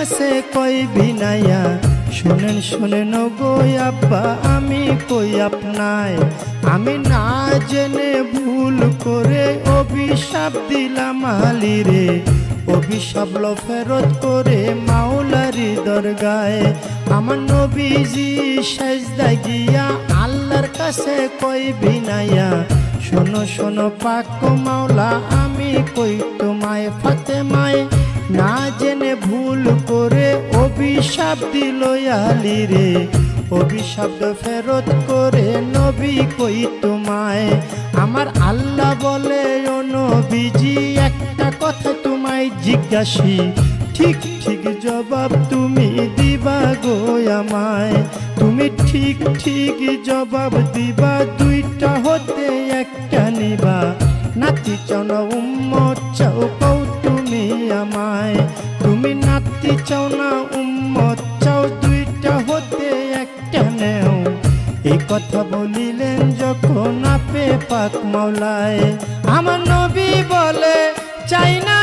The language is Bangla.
কাছে কই বিনাইয়া শুনেন শুনেন গো আব্বা আমি কই আপনায় আমি না জেনে ভুল করে অভিশাপ দিলাম আলীরে অভিশাপ ফেরত করে মাওলারি দরগায় আমার নবীজি সেজদায় গিয়া আল্লাহর কাছে কই বিনাইয়া শোনো শোনো পাক মাওলা আমি কই তোমায় ফাতেমায় না জেনে ভুল করে অভিশাপ দিল আলীরে অভিশাপ ফেরত করে নবী কই তোমায় আমার আল্লাহ বলে ও নবীজি একটা কথা তোমায় জিজ্ঞাসি ঠিক ঠিক জবাব তুমি দিবা গো আমায় তুমি ঠিক ঠিক জবাব দিবা দুইটা হতে একটা নিবা নাতি চাও না উম্মত চাও কও তুমি আমায় তুমি নাতি চাও না উম্মত চাও দুইটা হতে একটা নেও এই কথা বলিলেন যখন আপে পাক মাওলায় আমার নবী বলে চাই না।